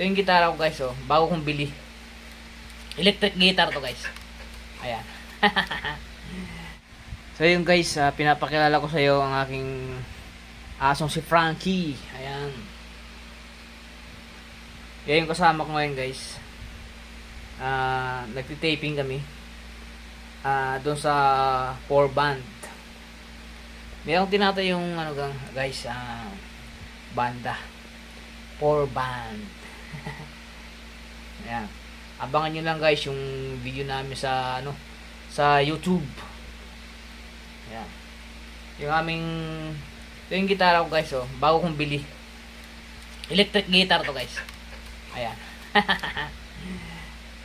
Ito yung gitara ko guys, oh. Bago kong bili. Electric guitar to guys. Ayan. So yun guys, pinapakilala ko sa iyo ang aking asong si Frankie. Ayan. Yan yung kasama ko ngayon guys. Nagtitaping kami. Doon sa 4 band. Mayroong tinatay yung ano guys, banda. 4 band. Ayan. Abangan nyo lang guys yung video namin sa sa YouTube. Ayan. Yung aming ito yung gitara ko guys, oh. Bago kong bili. Electric guitar to guys. Ayan.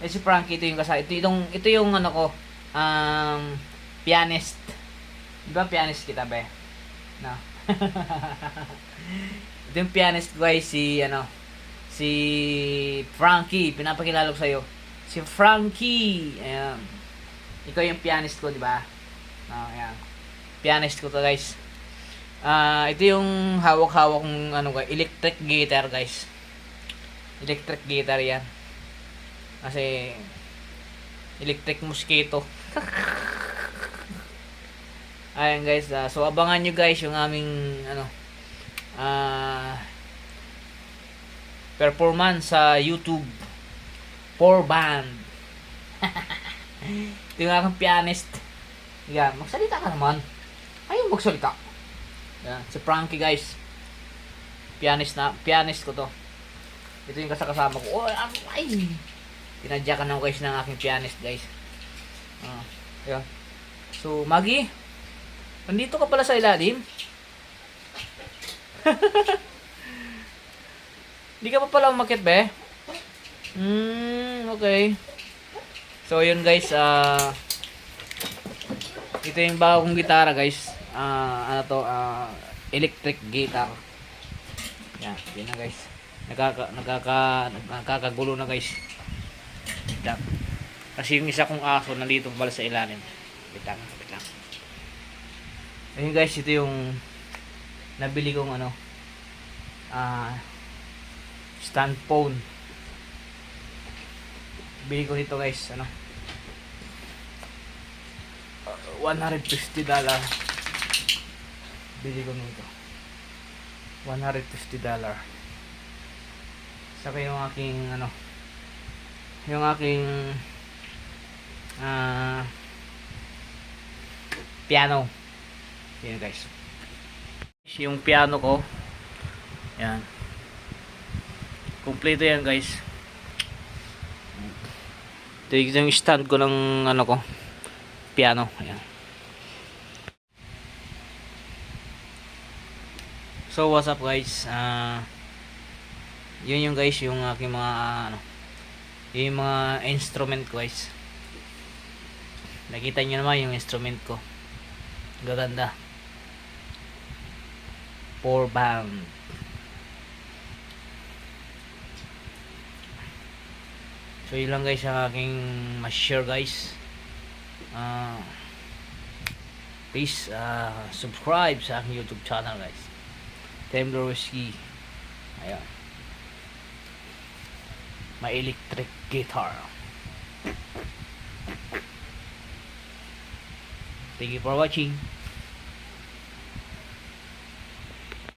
Si Frankie, ito yung kasama. Ito yung ano ko, pianist. Di ba pianist kita ba? No. Ito yung pianist ko guys, si Frankie. Pinapakilala ko sa'yo. Si Frankie. Ayan. Ikaw yung pianist ko, di ba? No, ayan. Pianist ko to guys. Ito yung hawak-hawak kong electric guitar guys. Electric guitar yan. Kasi electric mosquito. Ayan guys, so abangan nyo guys yung aming performance sa YouTube 4 band. Ito yung aking pianist. Yan, magsalita ka naman. Ayaw magsalita. Yan, si Frankie guys. Pianist ko to. Ito yung kasama ko. Oh, ay! Tinadyakan ako guys ng aking pianist guys. Yan. So, Maggie, nandito ka pala sa ilalim. Hindi ka pa pala umakyat, be? Okay. So, yun guys, ito yung bagong gitara guys. Electric guitar. Yan, yun na guys. Nagkakagulo na guys. Kasi yung isa kong aso nandito pala sa ilalim. Wait lang. Ayun guys, ito yung nabili kong stand phone. Bili ko nito guys, $150. Bili ko nito. $150. Saka yung aking piano. Yan guys. Yung piano ko. Yan. Kompleto yan guys. Ito yung stand ko ng piano. Ayan. So what's up guys? Yun yung guys yung aking mga yung mga instrument ko guys. Nakita nyo naman yung instrument ko. Gaganda. 4 band. So yun lang guys ang aking ma-share guys. Please subscribe sa aking YouTube channel guys. Temblor Whiskey. Ayan. My electric guitar. Thank you for watching.